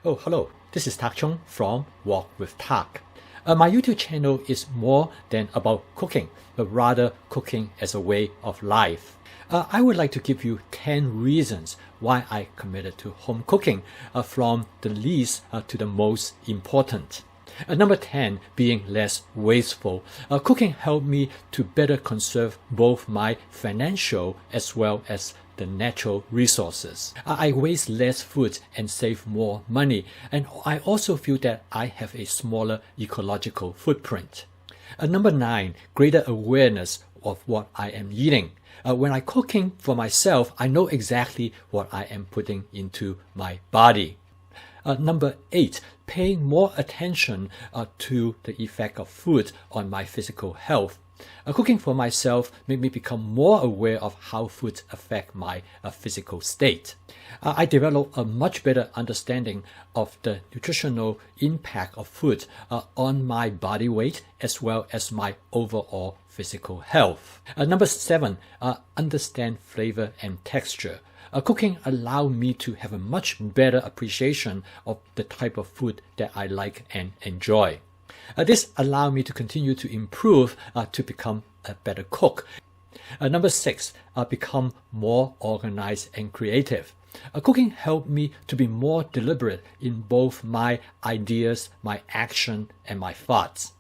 Oh, hello. This is Tak Chung from Walk with Tak. My YouTube channel is more than about cooking, but rather cooking as a way of life. I would like to give you 10 reasons why I committed to home cooking, from the least to the most important. Number 10, being less wasteful. Cooking helped me to better conserve both my financial as well as the natural resources. I waste less food and save more money, and I also feel that I have a smaller ecological footprint. Number 9, greater awareness of what I am eating. When I'm cooking for myself, I know exactly what I am putting into my body. Number 8, paying more attention to the effect of food on my physical health. Cooking for myself made me become more aware of how food affect my physical state. I developed a much better understanding of the nutritional impact of food on my body weight as well as my overall physical health. Number 7, understand flavor and texture. Cooking allowed me to have a much better appreciation of the type of food that I like and enjoy. This allowed me to continue to improve to become a better cook. Number 6, become more organized and creative. Cooking helped me to be more deliberate in both my ideas, my action, and my thoughts.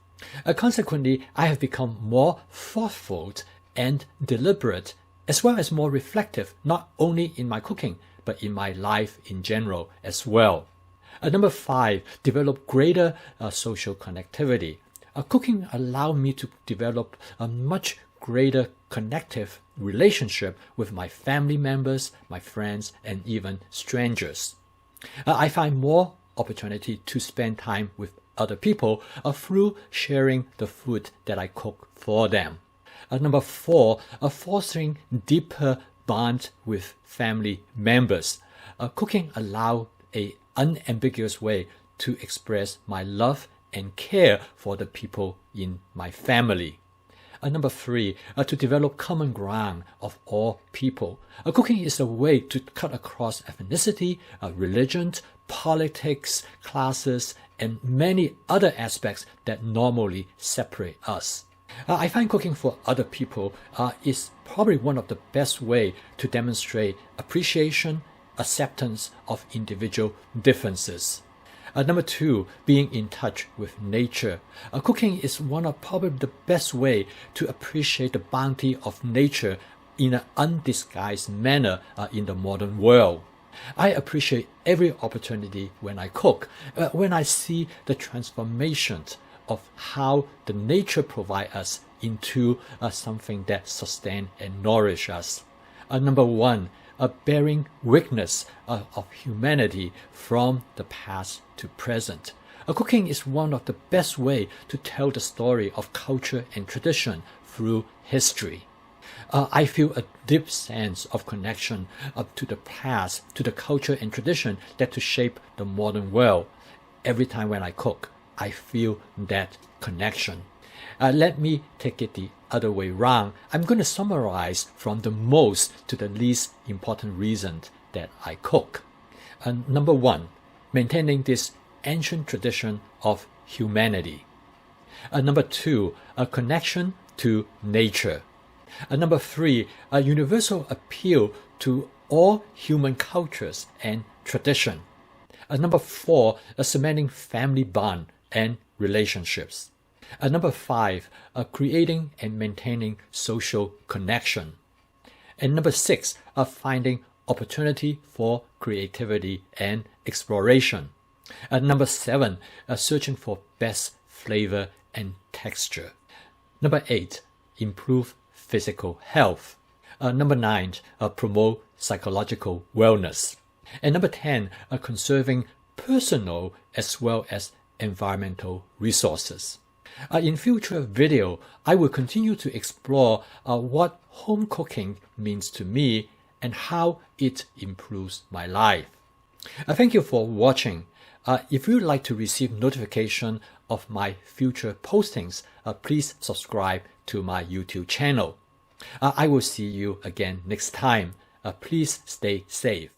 Consequently, I have become more thoughtful and deliberate, as well as more reflective, not only in my cooking, but in my life in general as well. Number 5, develop greater social connectivity. Cooking allowed me to develop a much greater connective relationship with my family members, my friends, and even strangers. I find more opportunity to spend time with other people through sharing the food that I cook for them. Number 4, fostering deeper bond with family members. Cooking allowed an unambiguous way to express my love and care for the people in my family. Number 3, to develop common ground of all people. Cooking is a way to cut across ethnicity, religion, politics, classes, and many other aspects that normally separate us. I find cooking for other people is probably one of the best ways to demonstrate appreciation, acceptance of individual differences. Number 2, being in touch with nature. Cooking is one of probably the best way to appreciate the bounty of nature in an undisguised manner in the modern world. I appreciate every opportunity when I cook, when I see the transformations of how the nature provides us into something that sustains and nourishes us. Number 1, bearing witness of humanity from the past to present. Cooking is one of the best ways to tell the story of culture and tradition through history. I feel a deep sense of connection to the past, to the culture and tradition that to shape the modern world. Every time when I cook, I feel that connection. Let me take it the other way round. I'm going to summarize from the most to the least important reason that I cook. Number 1, maintaining this ancient tradition of humanity. Number 2, a connection to nature. Number 3, a universal appeal to all human cultures and tradition. Number 4, a cementing family bond and relationships. Number 5, creating and maintaining social connection. And number 6, finding opportunity for creativity and exploration. Number 7, searching for best flavor and texture. Number 8, improve physical health. Number 9, promote psychological wellness. And number 10, conserving personal as well as environmental resources. In future video, I will continue to explore what home cooking means to me and how it improves my life. Thank you for watching. If you would like to receive notification of my future postings, please subscribe to my YouTube channel. I will see you again next time. Please stay safe.